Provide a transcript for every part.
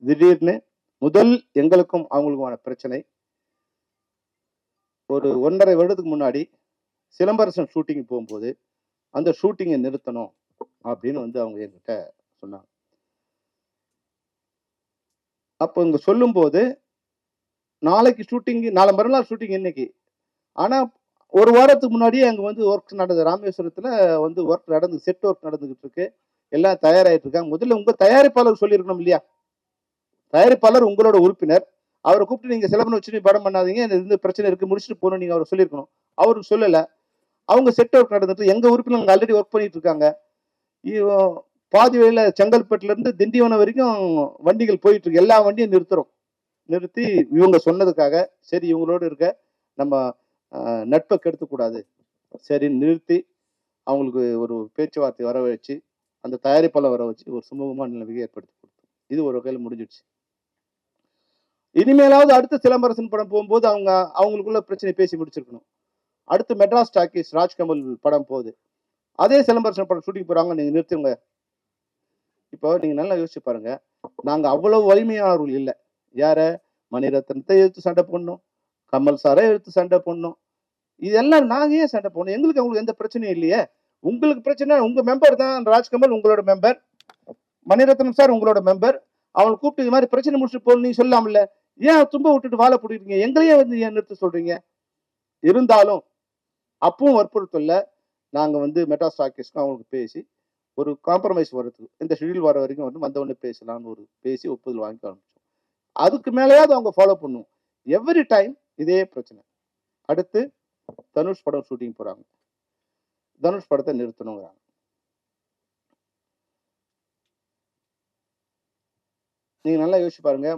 திடீர்னு முதல் எங்களுக்கும் அவங்களுக்குமான பிரச்சனை ஒரு 1.5 வருடத்துக்கு முன்னாடி சிலம்பரசன் ஷூட்டிங் போகும்போது அந்த ஷூட்டிங்கை நிறுத்தணும் அப்படின்னு வந்து அவங்க என்கிட்ட சொன்னாங்க. அப்போ இங்க சொல்லும்போது நாளைக்கு ஷூட்டிங், நாளை மறுநாள் ஷூட்டிங் இன்னைக்கு. ஆனா ஒரு வாரத்துக்கு முன்னாடியே அங்க வந்து ஒர்க் நடந்தது. ராமேஸ்வரத்துல வந்து ஒர்க் நடந்து செட் ஒர்க் நடந்துகிட்டு இருக்கு. எல்லாம் தயாராயிட்டு இருக்காங்க. முதல்ல உங்க தயாரிப்பாளர் சொல்லியிருக்கணும் இல்லையா? தயாரிப்பாளர் உங்களோட உறுப்பினர். அவரை கூப்பிட்டு நீங்க சிலம்பரம் வச்சு படம் பண்ணாதீங்க, இந்த பிரச்சனை இருக்கு முடிச்சுட்டு போகணும் நீங்க அவர் சொல்லியிருக்கணும். அவருக்கு சொல்லல. அவங்க செட் ஒர்க் நடந்துட்டு எங்க உறுப்பினர் ஆல்ரெடி ஒர்க் பண்ணிட்டு இருக்காங்க. பாதி வழியில செங்கல்பட்டுல இருந்து திண்டிவனம் வரைக்கும் வண்டிகள் போயிட்டு இருக்கு. எல்லா வண்டியும் நிறுத்துறோம். நிறுத்தி இவங்க சொன்னதுக்காக சரி இவங்களோட இருக்க நம்ம நட்பை கெடுத்துக்கூடாது. சரி நிறுத்தி அவங்களுக்கு ஒரு பேச்சுவார்த்தை வர வச்சு அந்த தயாரிப்பாளர் வர வச்சு ஒரு சுமூகமான நிலைமையை ஏற்படுத்தி கொடுத்தோம். இது ஒரு வகையில் முடிஞ்சிடுச்சு. இனிமேலாவது அடுத்த சிலம்பரசன் படம் போகும்போது அவங்களுக்குள்ள பிரச்சனை பேசி முடிச்சிருக்கணும். அடுத்து மெட்ராஸ் டாக்கீஸ் ராஜ்கமல் படம் போகுது. அதே சிலம்பரசன் படம் ஷூட்டிங் போறாங்க, நீங்க நிறுத்துங்க. இப்போ நீங்க நல்லா யோசிச்சு பாருங்க. நாங்க அவ்வளவு வலிமையானவர்கள் இல்லை. யார மணிரத்னத்தை எடுத்து சண்டை போடணும், கமல் சாரை எடுத்து சண்டை போடணும். இதெல்லாம் நாங்க ஏன் சண்டை போடணும்? எங்களுக்கு அவங்களுக்கு எந்த பிரச்சனையும் இல்லையே. உங்களுக்கு பிரச்சனை உங்க மெம்பர் தான் ராஜ்கமல், உங்களோட மெம்பர். மணிரத்னம் சார் உங்களோட மெம்பர். அவங்களை கூப்பிட்டு இது மாதிரி பிரச்சனை முடிச்சுட்டு போகணும் நீங்க சொல்லலாம்ல. ஏன் தும்ப விட்டுட்டு வாழை பிடிக்கிறீங்க? எங்களையே வந்து ஏன் நிறுத்த சொல்றீங்க? இருந்தாலும் அப்பவும் வற்புறுத்தல. நாங்க வந்து மெட்ராஸ் டாக்கீஸ்க்கு அவங்களுக்கு பேசி ஒரு காம்ப்ரமைஸ் வரதுக்கு இந்த ஷெட்யூல் வர வரைக்கும் வந்து வந்த உடனே பேசலாம்னு ஒரு பேசி ஒப்புதல் வாங்கி ஆரம்பிச்சோம். அதுக்கு மேலேயாவது அவங்க ஃபாலோ பண்ணும். எவ்ரி டைம் இதே பிரச்சனை. அடுத்து தனுஷ் படம் ஷூட்டிங் போறாங்க. தனுஷ் படத்தை நிறுத்தணுங்கிறாங்க. நீங்க நல்லா யோசிச்சு பாருங்க.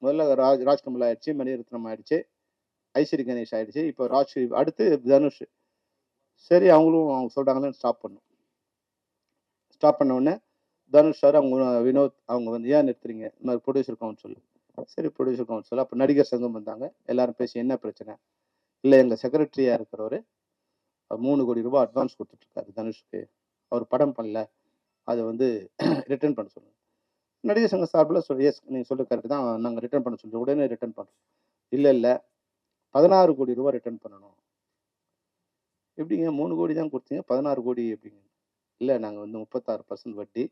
முதல்ல ராஜ்கமல் ஆயிடுச்சு, மணிரத்னம் ஆயிடுச்சு, ஐஸ்வரி கணேஷ் ஆயிடுச்சு, இப்போ அடுத்து தனுஷ். சரி அவங்களும் அவங்க சொல்றாங்கன்னு ஸ்டாப் பண்ணும். ஸ்டாப் பண்ண உடனே தனுஷ் சார் அவங்க வினோத் அவங்க வந்து ஏன் நிறுத்துறீங்க? இந்த மாதிரி ப்ரொடியூசர் கவுன்சில். சரி ப்ரொடியூசர் கவுன்சில். அப்போ நடிகர் சங்கம் வந்தாங்க. எல்லாரும் பேசி என்ன பிரச்சனை? இல்லை எங்கள் செக்ரட்டரியா இருக்கிறவர் 3 கோடி ரூபாய் அட்வான்ஸ் கொடுத்துட்டு இருக்காரு தனுஷ்க்கு. அவர் படம் பண்ணல, அதை வந்து ரிட்டர்ன் பண்ண சொல்லுங்க. நடிகர் சங்க சார்பில் எஸ் நீங்கள் சொல்ல கரெக்ட் தான், நாங்கள் ரிட்டர்ன் பண்ண சொல்லுவோம். உடனே ரிட்டர்ன் பண்ணுறோம். இல்லை 16 கோடி ரூபாய் ரிட்டர்ன் பண்ணணும். எப்படிங்க 3 கோடி தான் கொடுத்தீங்க, 16 கோடி எப்படிங்க? இல்லை நாங்கள் வந்து 36% வட்டி,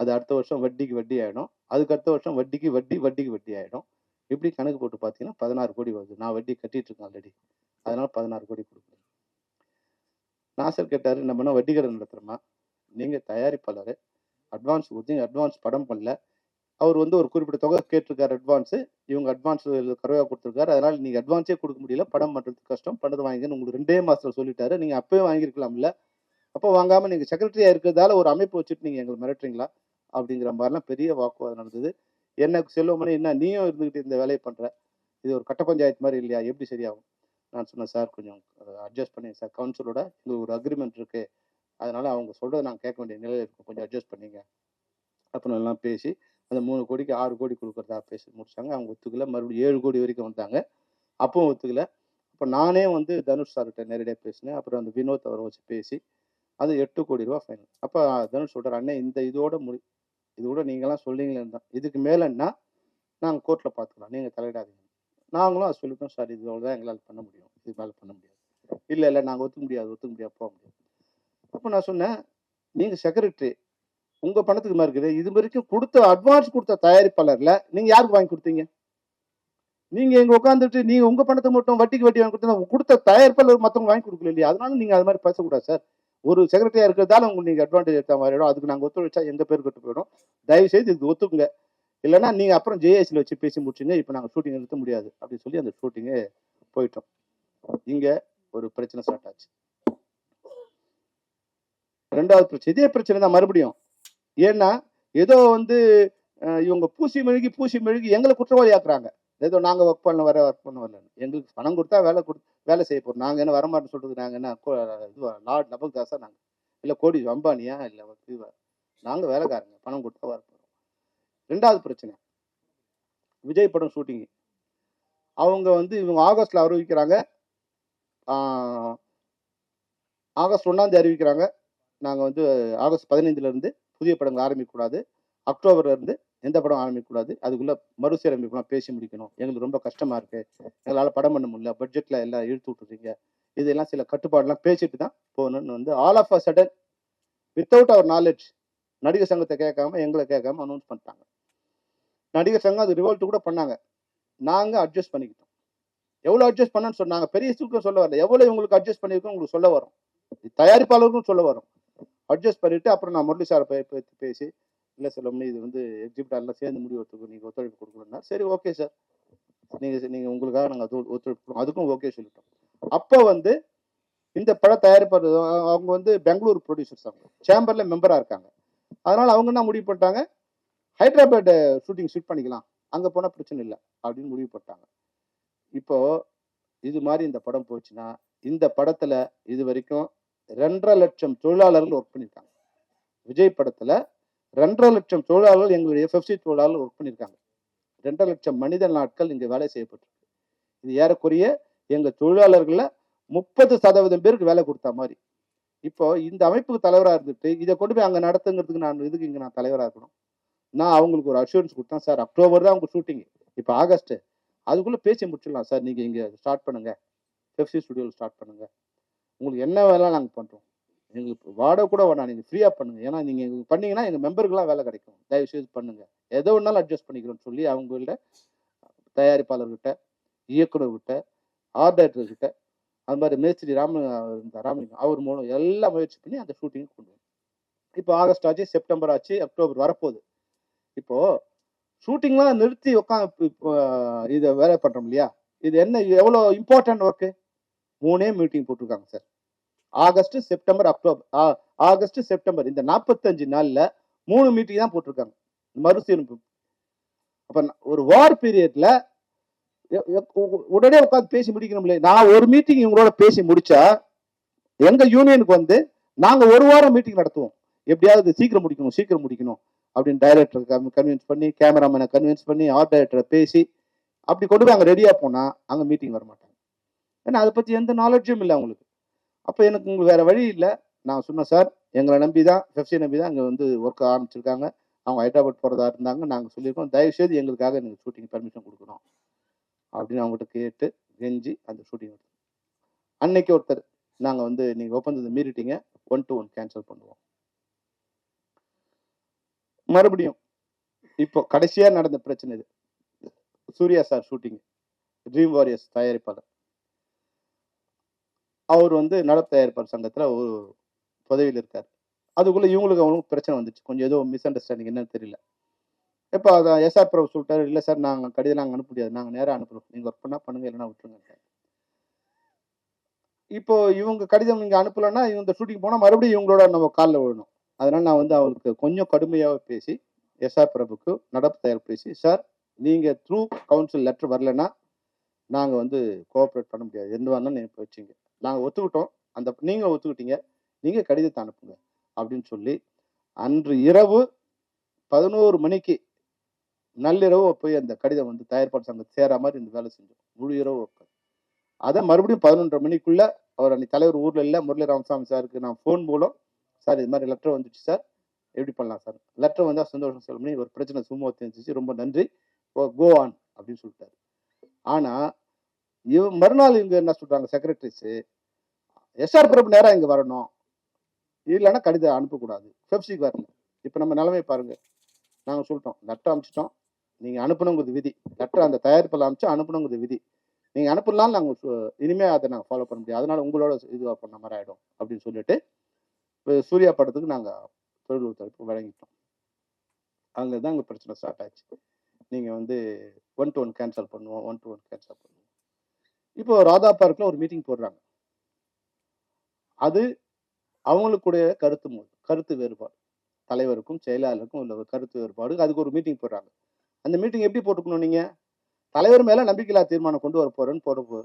அது அடுத்த வருஷம் வட்டிக்கு வட்டி ஆகிடும், அதுக்கு அடுத்த வருஷம் வட்டிக்கு வட்டி வட்டிக்கு வட்டி ஆகிடும். எப்படி கணக்கு போட்டு பார்த்தீங்கன்னா 16 கோடி வருது. நான் வட்டி கட்டிட்டு இருக்கேன் ஆல்ரெடி, அதனால 16 கோடி கொடுக்குறேன். நாசர் கேட்டாரு, நம்ம வட்டி கடை நடத்துறோமா? நீங்க தயாரிப்பாளர், அட்வான்ஸ் கொடுத்தீங்க, அட்வான்ஸ் படம் பண்ணல. அவர் வந்து ஒரு குறிப்பிட்ட தொகை கேட்டிருக்காரு அட்வான்ஸ், இவங்க அட்வான்ஸ் குறைவா கொடுத்துருக்காரு, அதனால நீங்க அட்வான்ஸே கொடுக்க முடியல, படம் பண்றதுக்கு கஷ்டம், பண்ணது வாங்கிங்கன்னு உங்களுக்கு 2 மாசத்துல சொல்லிட்டாரு. நீங்க அப்பவே வாங்கியிருக்கலாம்ல. அப்போ வாங்காம நீங்க செக்ரட்டரியா இருக்கிறதால ஒரு அமைப்பு வச்சுட்டு நீங்க எங்களை மிரட்டுறீங்களா? அப்படிங்கிற மாதிரிலாம் பெரிய வாக்குவாதம் நடந்தது. எனக்கு செல்வமணி, என்ன நீயும் இருந்துகிட்டு இந்த வேலையை பண்ற, இது ஒரு கட்ட பஞ்சாயத்து மாதிரி இல்லையா, எப்படி சரியாகும்? நான் சொன்னேன், சார் கொஞ்சம் அட்ஜஸ்ட் பண்ணி சார், கவுன்சிலோட எங்களுக்கு ஒரு அக்ரிமெண்ட் இருக்கு, அதனால அவங்க சொல்றதை நாங்கள் கேட்க வேண்டிய நிலையில் இருக்கும், கொஞ்சம் அட்ஜஸ்ட் பண்ணிங்க அப்படின்னு எல்லாம் பேசி அந்த 3 கோடிக்கு 6 கோடி கொடுக்குறதா பேசி முடிச்சாங்க. அவங்க ஒத்துக்கல. மறுபடியும் 7 கோடி வரைக்கும் வந்தாங்க. அப்பவும் ஒத்துக்கல. அப்போ நானே வந்து தனுஷ் சார்கிட்ட நேரடியாக பேசினேன். அப்புறம் அந்த வினோத் அவரை வச்சு பேசி அது 8 கோடி ரூபா ஃபைனல். அப்போ தனுஷ் சொல்றாரு, அண்ணே இந்த இதோட நீங்களாம் சொல்றீங்களேன்னு தான், இதுக்கு மேலேன்னா நாங்கள் கோர்ட்டில் பார்த்துக்கலாம், நீங்கள் தலையிடாதீங்க. நாங்களும் அதை சொல்லிட்டோம், சார் இதோட தான் எங்களால் பண்ண முடியும், இது மேலே பண்ண முடியாது. இல்லை நாங்கள் ஒத்துக்க முடியாது போக முடியாது. அப்போ நான் சொன்னேன், நீங்கள் செக்ரட்டரி, உங்கள் பணத்துக்கு மாதிரி இருக்குது, இது வரைக்கும் அட்வான்ஸ் கொடுத்த தயாரிப்பாளர்ல நீங்கள் யாருக்கு வாங்கி கொடுத்தீங்க? நீங்கள் எங்கே உட்காந்துட்டு நீங்கள் உங்கள் பணத்தை மட்டும் வட்டிக்கு வட்டி வாங்கி கொடுத்த தயாரிப்பாளர் மற்றவங்க வாங்கி கொடுக்கல இல்லையா? அதனால நீங்கள் அது மாதிரி பேசக்கூடாது சார். ஒரு செக்ரட்டரியா இருக்கிறதால உங்களுக்கு நீங்கள் அட்வான்டேஜ் எடுத்த மாதிரி, அதுக்கு நாங்கள் ஒத்துழைச்சா எங்கள் பேர் கட்டு போயிடும். தயவு செய்து இதுக்கு ஒத்துக்குங்க, இல்லைன்னா நீங்கள் அப்புறம் ஜேஏசியில் வச்சு பேசி முடிச்சுங்க, இப்போ நாங்கள் ஷூட்டிங் நிறுத்த முடியாது அப்படின்னு சொல்லி அந்த ஷூட்டிங்கே போயிட்டோம். இங்கே ஒரு பிரச்சனை ஸ்டார்ட் ஆச்சு. 2வது பிரச்சனை இதே பிரச்சனை தான் மறுபடியும். ஏன்னா ஏதோ வந்து இவங்க பூசி மெழுகி எங்களை குற்றவாளி ஆக்குறாங்க. ஏதோ நாங்கள் ஒர்க் பண்ண வரல, எங்களுக்கு பணம் கொடுத்தா வேலை செய்ய போகிறோம். நாங்கள் என்ன வரமாட்டேன்னு சொல்றது? நாங்கள் என்ன இதுவா லார்ட் நபக்தாஸா? நாங்கள் இல்லை கோடி அம்பானியா? இல்லை இதுவா? நாங்கள் வேலைக்காரங்க, பணம் கொடுத்தா வர போகிறோம். 2வது பிரச்சனை விஜய் படம் ஷூட்டிங். அவங்க வந்து இவங்க ஆகஸ்ட்ல அறிவிக்கிறாங்க, ஆகஸ்ட் 1ஆம் தேதி அறிவிக்கிறாங்க, நாங்கள் வந்து ஆகஸ்ட் 15ல இருந்து புதிய படங்கள் ஆரம்பிக்கக்கூடாது, அக்டோபர்ல இருந்து எந்த படம் ஆரம்பிக்கக்கூடாது, அதுக்குள்ள மறுசீரமைப்புலாம் பேசி முடிக்கணும், எங்களுக்கு ரொம்ப கஷ்டமா இருக்கு, எங்களால் படம் பண்ண முடியல, பட்ஜெட்ல எல்லாம் இழுத்து விட்டுறீங்க, இதெல்லாம் சில கட்டுப்பாடுலாம் பேசிட்டு தான் போகணும்னு வந்து all of a sudden without அவர் நாலேஜ் நடிகர் சங்கத்தை கேட்காம எங்களை கேட்காம அனௌன்ஸ் பண்ணிட்டாங்க. நடிகர் சங்கம் அது ரிவோல்ட் கூட பண்ணாங்க. நாங்க அட்ஜஸ்ட் பண்ணிக்கிட்டோம். எவ்வளவு அட்ஜஸ்ட் பண்ணன்னு சொன்னாங்க. பெரிய சூக்கம் சொல்ல வரல. எவ்வளவு உங்களுக்கு அட்ஜஸ்ட் பண்ணிருக்கோம் உங்களுக்கு சொல்ல வரும். தயாரிப்பாளருக்கும் சொல்ல வரும். அட்ஜஸ்ட் பண்ணிட்டு அப்புறம் நான் முரளி சார் பேசி இல்ல செல்வம்னு இது வந்து எக்ஸிபிட்டார்லாம் சேர்ந்து முடிவு எடுத்துக்கோ, நீங்க ஒத்துழைப்பு கொடுக்கணும்னா சரி ஓகே சார், நீங்க உங்களுக்காக நாங்க ஒத்துழைப்பு கொடுக்கணும், அதுக்கும் ஓகே சொல்லிட்டோம். அப்போ வந்து இந்த பட தயாரிப்பாளர் அவங்க வந்து பெங்களூர் ப்ரொடியூசர்ஸ், அவங்க சேம்பர்ல மெம்பரா இருக்காங்க. அதனால அவங்க என்ன முடிவு பண்ணிட்டாங்க, ஹைதராபாத் ஷூட்டிங் ஷூட் பண்ணிக்கலாம், அங்க போனா பிரச்சனை இல்லை அப்படின்னு முடிவு பண்ணிட்டாங்க. இப்போ இது மாதிரி இந்த படம் போச்சுன்னா இந்த படத்துல இது வரைக்கும் 2.5 லட்சம் தொழிலாளர்கள் ஒர்க் பண்ணிருக்காங்க. விஜய் படத்துல 2.5 லட்சம் தொழிலாளர்கள் எங்களுடைய எஃப்எஃப்சி தொழிலாளர்கள் ஒர்க் பண்ணிருக்காங்க. 2.5 லட்சம் மனித நாட்கள் இங்க வேலை செய்யப்பட்டிருக்கு. இது ஏறக்குறைய எங்க தொழிலாளர்கள்ல 30% பேருக்கு வேலை கொடுத்த மாதிரி. இப்போ இந்த அமைப்புக்கு தலைவரா இருந்துட்டு இதை கொண்டு போய் அங்க நடத்துங்கிறதுக்கு நான் இதுக்கு இங்க நான் தலைவரா இருக்கணும். நான் அவங்களுக்கு ஒரு அஷூரன்ஸ் கொடுத்தேன், சார் அக்டோபர் தான் அவங்க ஷூட்டிங், இப்போ ஆகஸ்ட், அதுக்குள்ள பேசி முடிச்சிடலாம் சார், நீங்க இங்க ஸ்டார்ட் பண்ணுங்க, பெப்சி ஸ்டுடியோவில் ஸ்டார்ட் பண்ணுங்க, உங்களுக்கு என்ன வேலை நாங்கள் பண்றோம், எங்களுக்கு வாடகை கூட வேணாம், நீங்க ஃப்ரீயா பண்ணுங்க, ஏன்னா நீங்க எங்களுக்கு பண்ணீங்கன்னா எங்க மெம்பருக்குலாம் வேலை கிடைக்கும், தயவு செய்து பண்ணுங்க, எதோ ஒன்னாலும் அட்ஜஸ்ட் பண்ணிக்கிறோம்னு சொல்லி அவங்கள்ட்ட தயாரிப்பாளர்கிட்ட, இயக்குநர்கிட்ட, ஆர்ட் டைரக்டர்கிட்ட, அது மாதிரி மேஸ்திரி ராமலிங்கம் அவர் மூலம் எல்லாம் முயற்சி பண்ணி அந்த ஷூட்டிங் கொண்டு வரும். இப்போ ஆகஸ்ட் ஆச்சு, செப்டம்பர் ஆச்சு, அக்டோபர் வரப்போகுது. இப்போ ஷூட்டிங்லாம் நிறுத்தி உட்காந்து இதை வேலை பண்றோம் இல்லையா, இது என்ன எவ்வளவு இம்பார்ட்டன்ட் ஒர்க்கு, 3 மீட்டிங் போட்டிருக்காங்க sir. August September October, August September இந்த 45 நாள்ல 3 மீட்டிங் தான் போட்டிருக்காங்க மறுசீரமைப்பு. அப்ப ஒரு வார் பீரியட்ல உடனே உட்காந்து பேசி முடிக்கணும்ல. நான் ஒரு மீட்டிங் இவங்களோட பேசி முடிச்சா எங்க யூனியனுக்கு வந்து நாங்க ஒரு வாரம் மீட்டிங் நடத்துவோம், எப்படியாவது சீக்கிரம் முடிக்கணும் அப்படின்னு டைரக்டர் கன்வின்ஸ் பண்ணி, கேமராமேனை கன்வின்ஸ் பண்ணி, ஆர்ட் டைரக்டரை பேசி அப்படி கொண்டு போய் அங்க ரெடியா போனா அங்க மீட்டிங் வர மாட்டாங்க. ஏன்னா அதை பத்தி எந்த நாலேஜும் இல்லை அவங்களுக்கு. அப்ப எனக்கு உங்களுக்கு வேற வழி இல்லை. நான் சொன்னேன், சார் எங்களை நம்பிதான், பெப்சி நம்பிதான் இங்க வந்து ஒர்க் ஆரம்பிச்சிருக்காங்க, அவங்க ஹைதராபாத் போறதா இருந்தாங்க, நாங்க சொல்லியிருக்கோம், தயவு செய்து எங்களுக்காக நீங்க ஷூட்டிங் பர்மிஷன் கொடுக்கணும் அப்படின்னு அவங்ககிட்ட கேட்டு கெஞ்சி அந்த ஷூட்டிங் எடுத்தோம். அன்னைக்கு ஒருத்தர், நாங்க வந்து நீங்க ஒப்பந்தத்தை மீறிட்டீங்க, 1 to 1 கேன்சல் பண்ணுவோம். மறுபடியும் இப்போ கடைசியா நடந்த பிரச்சனை இது. Suriya sir shooting, Dream Warriors தயாரிப்பாளர், அவர் வந்து நடப்பு தயாரிப்பாளர் சங்கத்துல ஒரு பதவியில் இருக்காரு. அதுக்குள்ள இவங்களுக்கு அவங்களுக்கு பிரச்சனை வந்துச்சு, கொஞ்சம் ஏதோ மிஸ் அண்டர்ஸ்டாண்டிங் என்னன்னு தெரியல. இப்போ அதை எஸ்ஆர் பிரபு சொல்லிட்டாரு, இல்லை சார் நாங்கள் கடிதம் நாங்கள் அனுப்ப முடியாது, நாங்கள் நேராக அனுப்புறோம், நீங்க ஒர்க் பண்ணா பண்ணுங்க, இல்லைன்னா விட்டுருங்க. இப்போ இவங்க கடிதம் நீங்க அனுப்பலன்னா இந்த ஷூட்டிங் போனா மறுபடியும் இவங்களோட நம்ம காலில் விழணும். அதனால நான் வந்து அவருக்கு கொஞ்சம் கடுமையாக பேசி எஸ்ஆர் பிரபுக்கு நடப்பு தயார் பேசி, சார் நீங்க த்ரூ கவுன்சில் லெட்டர் வரலன்னா நாங்க வந்து கோஆப்ரேட் பண்ண முடியாது, எந்த வேணாலும் நீங்க வச்சுங்க, நாங்க ஒத்துக்கிட்டோம், அந்த நீங்க ஒத்துக்கிட்டீங்க, நீங்க கடிதத்தை அனுப்புங்க அப்படின்னு சொல்லி அன்று இரவு 11 மணிக்கு நள்ளிரவு போய் அந்த கடிதம் வந்து தயாரிப்பாளர் சங்கத்தை சேர மாதிரி இந்த வேலை செஞ்சோம், முழு இரவு. அதை மறுபடியும் 11:30 மணிக்குள்ள அவர் அன்னைக்கு தலைவர் ஊர்ல இல்லை, முரளி ராமசாமி சாருக்கு நான் ஃபோன் மூலம், சார் இது மாதிரி லெட்டர் வந்துச்சு சார், எப்படி பண்ணலாம் சார், லெட்டர் வந்தா சந்தோஷம் சொல்லி ஒரு பிரச்சனை சும்மா தெரிஞ்சிச்சு, ரொம்ப நன்றி, கோ ஆன் அப்படின்னு சொல்லிட்டாரு. ஆனா மறுநாள் இவங்க என்ன சொல்றாங்க, செக்ரட்டரிஸ் எஸ்ஆர் பிரபு நேரா இங்க வரணும், இல்லைன்னா கடிதம் அனுப்பக்கூடாது, பெப்சிக்கு வரல. இப்ப நம்ம நிலைமை பாருங்க, நாங்க சொல்லிட்டோம், லெட்டர் அனுப்பிச்சிட்டோம், நீங்க அனுப்பணுங்கிறது விதி, லெட்டர் அந்த தயாரிப்பில் அனுப்பிச்சு அனுப்பணுங்கிறது விதி, நீங்க அனுப்பலாம், நாங்கள் இனிமே அதை நாங்கள் ஃபாலோ பண்ண முடியாது, அதனால உங்களோட இதுவாக பண்ண மாதிரி ஆயிடும் அப்படின்னு சொல்லிட்டு சூர்யா படத்துக்கு நாங்க தொழில் ஒத்துழைப்பு வழங்கிட்டோம். அங்கதான் அங்க பிரச்சனை ஸ்டார்ட் ஆச்சு. நீங்க வந்து 1 to 1 கேன்சல் பண்ணுவோம், 1 to 1 கேன்சல் பண்ணுவோம். இப்போ ராதா பார்க்ல ஒரு மீட்டிங் போடுறாங்க, அது அவங்களுக்குடைய கருத்து வேறுபாடு, தலைவருக்கும் செயலாளருக்கும் உள்ள கருத்து வேறுபாடு, அதுக்கு ஒரு மீட்டிங் போடுறாங்க. அந்த மீட்டிங் எப்படி போட்டுக்கணும், நீங்க தலைவர் மேல நம்பிக்கையில்லா தீர்மானம் கொண்டு வர போறேன்னு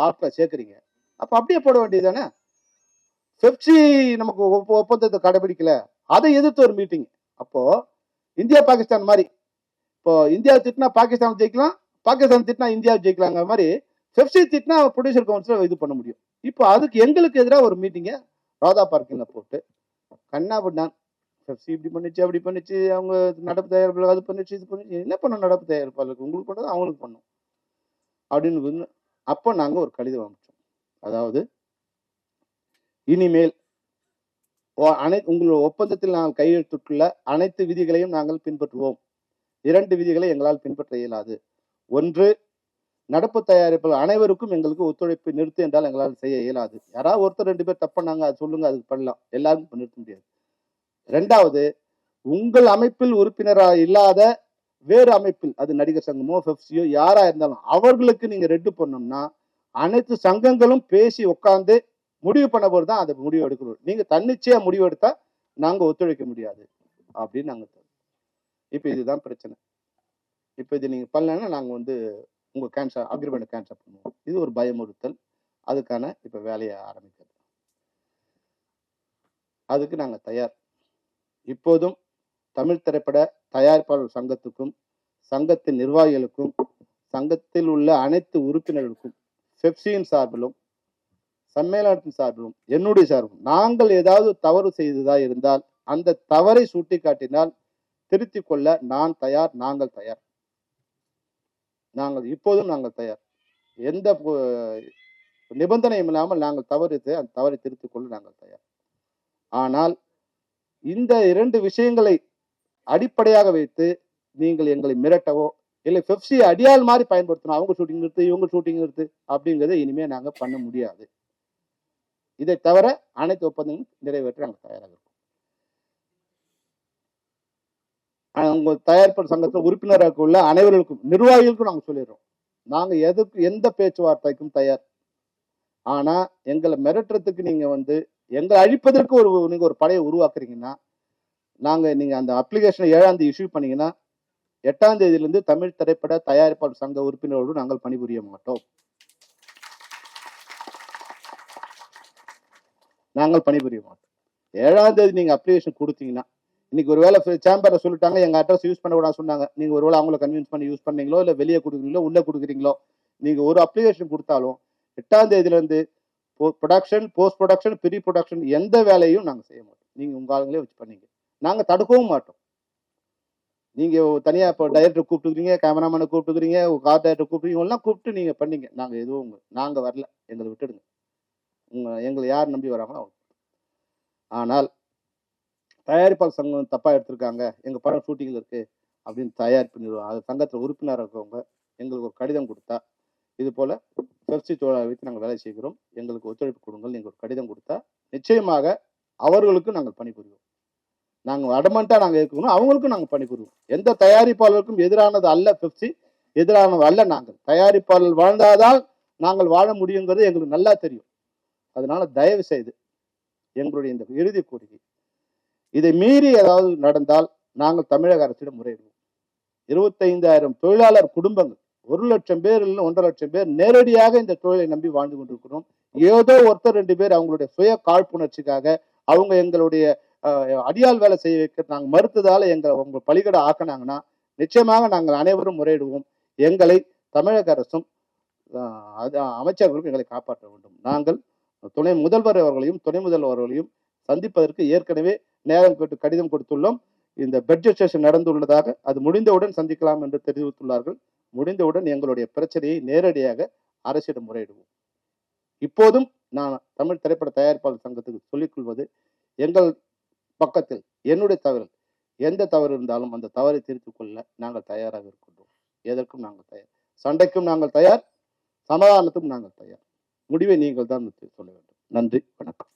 ஆட்களை சேர்க்கிறீங்க, அப்ப அப்படியே போட வேண்டியதுதானே. பெப்சி நமக்கு ஒப்பந்தத்தை கடைபிடிக்கல, அதை எதிர்த்து ஒரு மீட்டிங். அப்போ இந்தியா பாகிஸ்தான் மாதிரி, இப்போ இந்தியா திட்டினா பாகிஸ்தான் ஜெயிக்கலாம், பாகிஸ்தான் திட்டினா இந்தியா ஜெயிக்கலாங்கிற மாதிரி பெப்சி திட்டினா ப்ரொடியூசர் கவுன்சில் இது பண்ண முடியும். இப்போ அதுக்கு எங்களுக்கு எதிராக ஒரு மீட்டிங்கை ராதா பார்க்கிங்ல போட்டு கண்ணாபின்னான் பெப்சி இப்படி பண்ணுச்சு, அப்படி பண்ணுச்சு, அவங்க நடப்பு தயாரிப்பாளர் அது பண்ணுச்சு, இது பண்ணுச்சு. என்ன பண்ணணும் நடப்பு தயாரிப்பாளருக்கு? உங்களுக்கு பண்ணது அவங்களுக்கு பண்ணும். அப்படின்னு வந்து அப்போ நாங்க ஒரு கடிதம் அனுப்பிச்சோம். அதாவது இனிமேல் உங்களோட ஒப்பந்தத்தில் நாங்கள் கையெழுத்திட்டுள்ள அனைத்து விதிகளையும் நாங்கள் பின்பற்றுவோம். 2 விதிகளை எங்களால் பின்பற்ற இயலாது. 1, நடப்பு தயாரிப்பாளர் அனைவருக்கும் எங்களுக்கு ஒத்துழைப்பு நிறுத்து என்றால் எங்களால் செய்ய இயலாது. யாராவது ஒருத்தர் 2 பேர் தப்பு பண்ணாங்க, அது சொல்லுங்க, அதுக்கு பண்ணலாம். எல்லாருக்கும் நிறுத்த முடியாது. 2வது, உங்கள் அமைப்பில் உறுப்பினராக இல்லாத வேறு அமைப்பில், அது நடிகர் சங்கமோ, பெப்சியோ யாரா இருந்தாலும் அவர்களுக்கு நீங்க ரெட்டு பண்ணணும்னா, அனைத்து சங்கங்களும் பேசி உட்கார்ந்து முடிவு பண்ண போது தான் அந்த முடிவு எடுக்கணும். நீங்க தன்னிச்சையா முடிவு எடுத்தா நாங்க ஒத்துழைக்க முடியாது அப்படின்னு நாங்க இப்ப இதுதான் பிரச்சனை. இப்ப இது நீங்க பண்ணலன்னா நாங்க வந்து உங்க அக்ரிமெண்ட் கேன்சல் பண்ணுவோம். இது ஒரு பயமுறுத்தல். அதுக்கான இப்ப வேலையை ஆரம்பிக்கிறது. அதுக்கு நாங்க தயார். இப்போதும் தமிழ் திரைப்பட தயாரிப்பாளர் சங்கத்துக்கும், சங்கத்தின் நிர்வாகிகளுக்கும், சங்கத்தில் உள்ள அனைத்து உறுப்பினர்களுக்கும், பெப்சியின் சார்பிலும், சம்மேளனத்தின் சார்பிலும், என்னுடைய சார்பிலும், நாங்கள் ஏதாவது தவறு செய்ததா இருந்தால் அந்த தவறை சுட்டிக்காட்டினால் திருத்திக் கொள்ள நான் தயார், நாங்கள் தயார். இப்போதும் நாங்கள் தயார். எந்த நிபந்தனையும் இல்லாமல் நாங்கள் அந்த தவறை திருத்திக் கொள்ள நாங்கள் தயார். ஆனால் இந்த 2 விஷயங்களை அடிப்படையாக வைத்து நீங்கள் எங்களை மிரட்டவோ, இல்லை பெப்சி அடியாள் மாதிரி பயன்படுத்தணும், அவங்க ஷூட்டிங் நிறுத்து, இவங்க ஷூட்டிங் நிறுத்து அப்படிங்கிறத இனிமே நாங்க பண்ண முடியாது. இதை தவிர அனைத்து ஒப்பந்தங்களும் நிறைவேற்ற நாங்கள் தயாராக இருக்கோம். உங்க தயாரிப்பாளர் சங்கத்தில் உறுப்பினராக உள்ள அனைவர்களுக்கும், நிர்வாகிகளுக்கும் நாங்க சொல்லிடுறோம். நாங்க எந்த பேச்சுவார்த்தைக்கும் தயார். ஆனா எங்களை மிரட்டுறதுக்கு நீங்க வந்து எங்களை அழிப்பதற்கு நீங்க ஒரு படையை உருவாக்குறீங்கன்னா, நீங்க அந்த அப்ளிகேஷனை 7ஆம் தேதி இஷ்யூ பண்ணீங்கன்னா, 8ஆம் தேதியிலிருந்து தமிழ் திரைப்பட தயாரிப்பாளர் சங்க உறுப்பினரோடு நாங்கள் பணிபுரிய மாட்டோம். நாங்கள் பணிபுரிய மாட்டோம். 7ஆம் தேதி நீங்க அப்ளிகேஷன் கொடுத்தீங்கன்னா, இன்னைக்கு ஒருவேளை சேம்பர்ல சொல்லிட்டாங்க எங்க அட்ரஸ் யூஸ் பண்ண கூடாது சொன்னாங்க. நீங்க ஒருவேளை அவங்கள கன்வின்ஸ் பண்ணி யூஸ் பண்ணீங்களோ, இல்ல வெளியே கொடுக்குறீங்களோ, உள்ள கொடுக்குறீங்களோ, நீங்க ஒரு அப்ளிகேஷன் கொடுத்தாலும் 8ஆம் தேதியில இருந்து production, post production, pre production எந்த வேலையும் நாங்க செய்ய மாட்டோம். நீங்க உங்க ஆளுங்களே வச்சு பண்ணீங்க. நாங்க தடுக்கவும் மாட்டோம். நீங்க தனியா இப்போ டைரக்டர் கூப்பிட்டுக்கிறீங்க, கேமராமேனை கூப்பிட்டுக்கிறீங்க, கார் டைரக்டர் கூப்பிட்டுக்கிறீங்க, எல்லாம் கூப்பிட்டு நீங்க பண்ணீங்க. நாங்க வரல, எங்களை விட்டுடுங்க. எங்களை யார் நம்பி வராங்களோ. ஆனால் தயாரிப்பாளர் சங்கம் தப்பா எடுத்திருக்காங்க, எங்க படம் ஷூட்டிங்ல இருக்கு அப்படின்னு தயாரிப்பு நிறுவனம், அது சங்கத்தில் உறுப்பினராக இருக்கவங்க எங்களுக்கு ஒரு கடிதம் கொடுத்தா, இது போல பெப்சி தொழிலாளர் வைத்து நாங்கள் வேலை செய்கிறோம், எங்களுக்கு ஒத்துழைப்பு கொடுங்கள், நீங்கள் ஒரு கடிதம் கொடுத்தா நிச்சயமாக அவர்களுக்கு நாங்கள் பணிபுரிவோம். நாங்கள் அடமண்டா நாங்கள் இருக்கணும், அவங்களுக்கும் நாங்கள் பணிபுரிவோம். எந்த தயாரிப்பாளருக்கும் எதிரானது அல்ல பெப்சி, எதிரானது அல்ல நாங்கள். தயாரிப்பாளர் வாழ்ந்தாதான் நாங்கள் வாழ முடியுங்கிறது எங்களுக்கு நல்லா தெரியும். அதனால தயவு செய்து எங்களுடைய இந்த இறுதி கோரிக்கை, இதை மீறி ஏதாவது நடந்தால் நாங்கள் தமிழக அரசிடம் முறையிடுவோம். 25,000 தொழிலாளர் குடும்பங்கள், 1,00,000 பேர் இல்லை 1,50,000 பேர் நேரடியாக இந்த தொழிலை நம்பி வாழ்ந்து கொண்டிருக்கிறோம். ஏதோ ஒருத்தர் 2 பேர் அவங்களுடைய சுய காழ்ப்புணர்ச்சிக்காக அவங்க எங்களுடைய அடியால் வேலை செய்ய வைக்க நாங்கள் மறுத்ததால உங்க பலிகடை ஆக்கினாங்கன்னா நிச்சயமாக நாங்கள் அனைவரும் முறையிடுவோம். எங்களை தமிழக அரசும் அமைச்சர்களும் எங்களை காப்பாற்ற வேண்டும். நாங்கள் துணை முதல்வர் அவர்களையும் துணை முதல்வர் அவர்களையும் சந்திப்பதற்கு ஏற்கனவே நேரம் கேட்டு கடிதம் கொடுத்துள்ளோம். இந்த பட்ஜெட் செஷன் நடந்துள்ளதாக, அது முடிந்தவுடன் சந்திக்கலாம் என்று தெரிவித்துள்ளார்கள். முடிந்தவுடன் எங்களுடைய பிரச்சனையை நேரடியாக அரசிடம் முறையிடுவோம். இப்போதும் நான் தமிழ் திரைப்பட தயாரிப்பாளர் சங்கத்துக்கு சொல்லிக் கொள்வது, எங்கள் பக்கத்தில் என்னுடைய தவறு எந்த தவறு இருந்தாலும் அந்த தவறை திருத்திக் கொள்ள நாங்கள் தயாராக இருக்கின்றோம். எதற்கும் நாங்கள் தயார், சண்டைக்கும் நாங்கள் தயார், சமாதானத்துக்கும் நாங்கள் தயார். முடிவை நீங்கள் தான் சொல்ல வேண்டும். நன்றி, வணக்கம்.